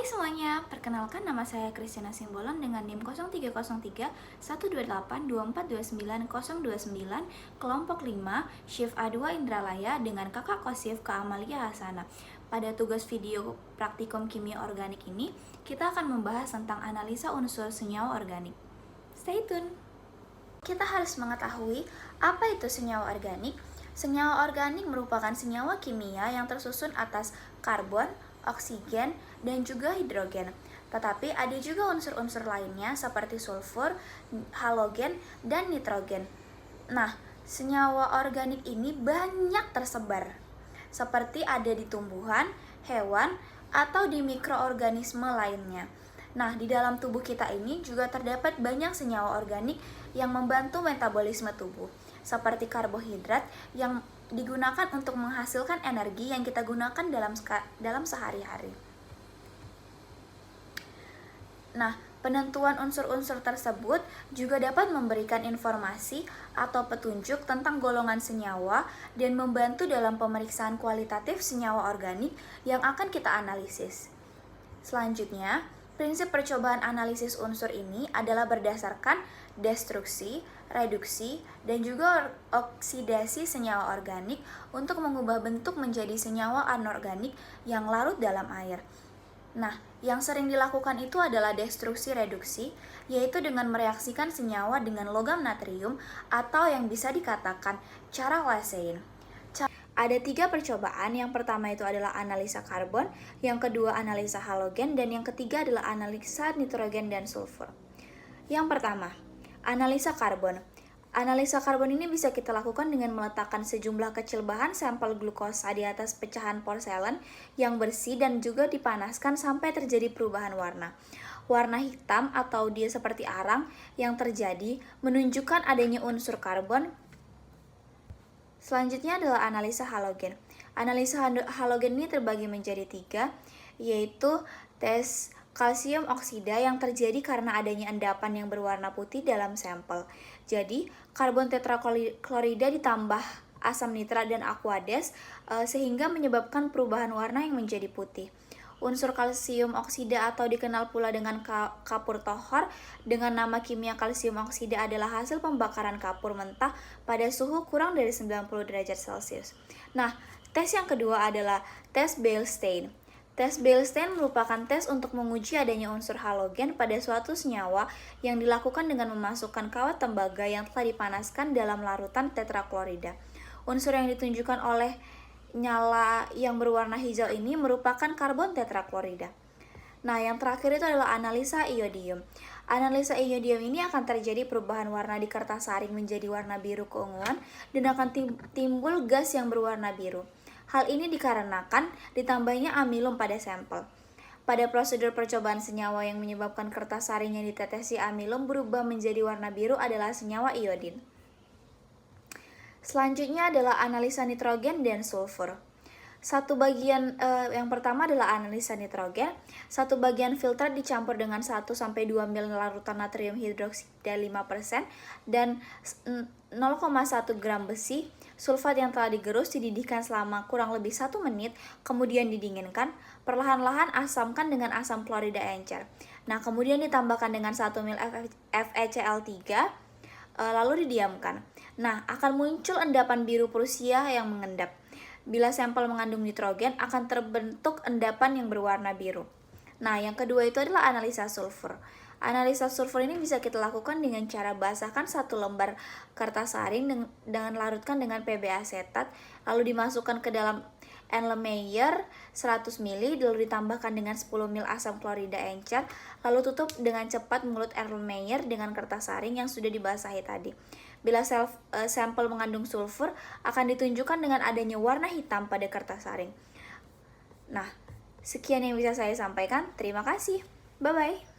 semuanya, perkenalkan nama saya Christina Simbolon dengan NIM 0303-128-2429-029, kelompok 5, Shift A2 Indralaya dengan kakak Kosif Kak Amalia Hasana. Pada tugas video praktikum kimia organik ini, kita akan membahas tentang analisa unsur senyawa organik. Stay tune! Kita harus mengetahui apa itu senyawa organik. Senyawa organik merupakan senyawa kimia yang tersusun atas karbon, oksigen, dan juga hidrogen. Tetapi ada juga unsur-unsur lainnya seperti sulfur, halogen, dan nitrogen. Nah, senyawa organik ini banyak tersebar, seperti ada di tumbuhan, hewan, atau di mikroorganisme lainnya. Nah, di dalam tubuh kita ini juga terdapat banyak senyawa organik yang membantu metabolisme tubuh, seperti karbohidrat yang digunakan untuk menghasilkan energi yang kita gunakan dalam sehari-hari. Nah, penentuan unsur-unsur tersebut juga dapat memberikan informasi atau petunjuk tentang golongan senyawa dan membantu dalam pemeriksaan kualitatif senyawa organik yang akan kita analisis. Selanjutnya, prinsip percobaan analisis unsur ini adalah berdasarkan destruksi, reduksi, dan juga oksidasi senyawa organik untuk mengubah bentuk menjadi senyawa anorganik yang larut dalam air. Nah, yang sering dilakukan itu adalah destruksi reduksi, yaitu dengan mereaksikan senyawa dengan logam natrium atau yang bisa dikatakan cara Lessien. Ada 3 percobaan, yang pertama itu adalah analisa karbon, yang kedua analisa halogen, dan yang ketiga adalah analisa nitrogen dan sulfur. Yang pertama, analisa karbon. Analisa karbon ini bisa kita lakukan dengan meletakkan sejumlah kecil bahan sampel glukosa di atas pecahan porselen yang bersih dan juga dipanaskan sampai terjadi perubahan warna. Warna hitam atau dia seperti arang yang terjadi menunjukkan adanya unsur karbon. Selanjutnya adalah analisa halogen. Analisa halogen ini terbagi menjadi 3, yaitu tes kalsium oksida yang terjadi karena adanya endapan yang berwarna putih dalam sampel. Jadi, karbon tetraklorida ditambah asam nitrat dan aquades sehingga menyebabkan perubahan warna yang menjadi putih. Unsur kalsium oksida atau dikenal pula dengan kapur tohor dengan nama kimia kalsium oksida adalah hasil pembakaran kapur mentah pada suhu kurang dari 90 derajat Celcius. Nah, tes yang kedua adalah tes Beilstein. Tes Beilstein merupakan tes untuk menguji adanya unsur halogen pada suatu senyawa yang dilakukan dengan memasukkan kawat tembaga yang telah dipanaskan dalam larutan tetraklorida. Unsur yang ditunjukkan oleh nyala yang berwarna hijau ini merupakan karbon tetraklorida. Nah, yang terakhir itu adalah analisa iodium. Analisa iodium ini akan terjadi perubahan warna di kertas saring menjadi warna biru keunguan dan akan timbul gas yang berwarna biru. Hal ini dikarenakan ditambahnya amilum pada sampel. Pada prosedur percobaan senyawa yang menyebabkan kertas saring yang ditetesi amilum berubah menjadi warna biru adalah senyawa iodin. Selanjutnya adalah analisa nitrogen dan sulfur. Yang pertama adalah analisa nitrogen. Satu bagian filter dicampur dengan 1-2 ml larutan natrium hidroksida 5% dan 0,1 gram besi sulfat yang telah digerus dididihkan selama kurang lebih 1 menit, kemudian didinginkan. Perlahan-lahan asamkan dengan asam klorida encer. Nah, kemudian ditambahkan dengan 1 ml FeCl3, lalu didiamkan. Nah, akan muncul endapan biru Prusia yang mengendap. Bila sampel mengandung nitrogen, akan terbentuk endapan yang berwarna biru. Nah, yang kedua itu adalah analisa sulfur. Analisa sulfur ini bisa kita lakukan dengan cara basahkan 1 lembar kertas saring dengan larutkan dengan PB asetat, lalu dimasukkan ke dalam Erlenmeyer 100 ml, lalu ditambahkan dengan 10 ml asam klorida encer, lalu tutup dengan cepat mulut Erlenmeyer dengan kertas saring yang sudah dibasahi tadi. Bila sampel mengandung sulfur, akan ditunjukkan dengan adanya warna hitam pada kertas saring. Nah, sekian yang bisa saya sampaikan. Terima kasih. Bye-bye.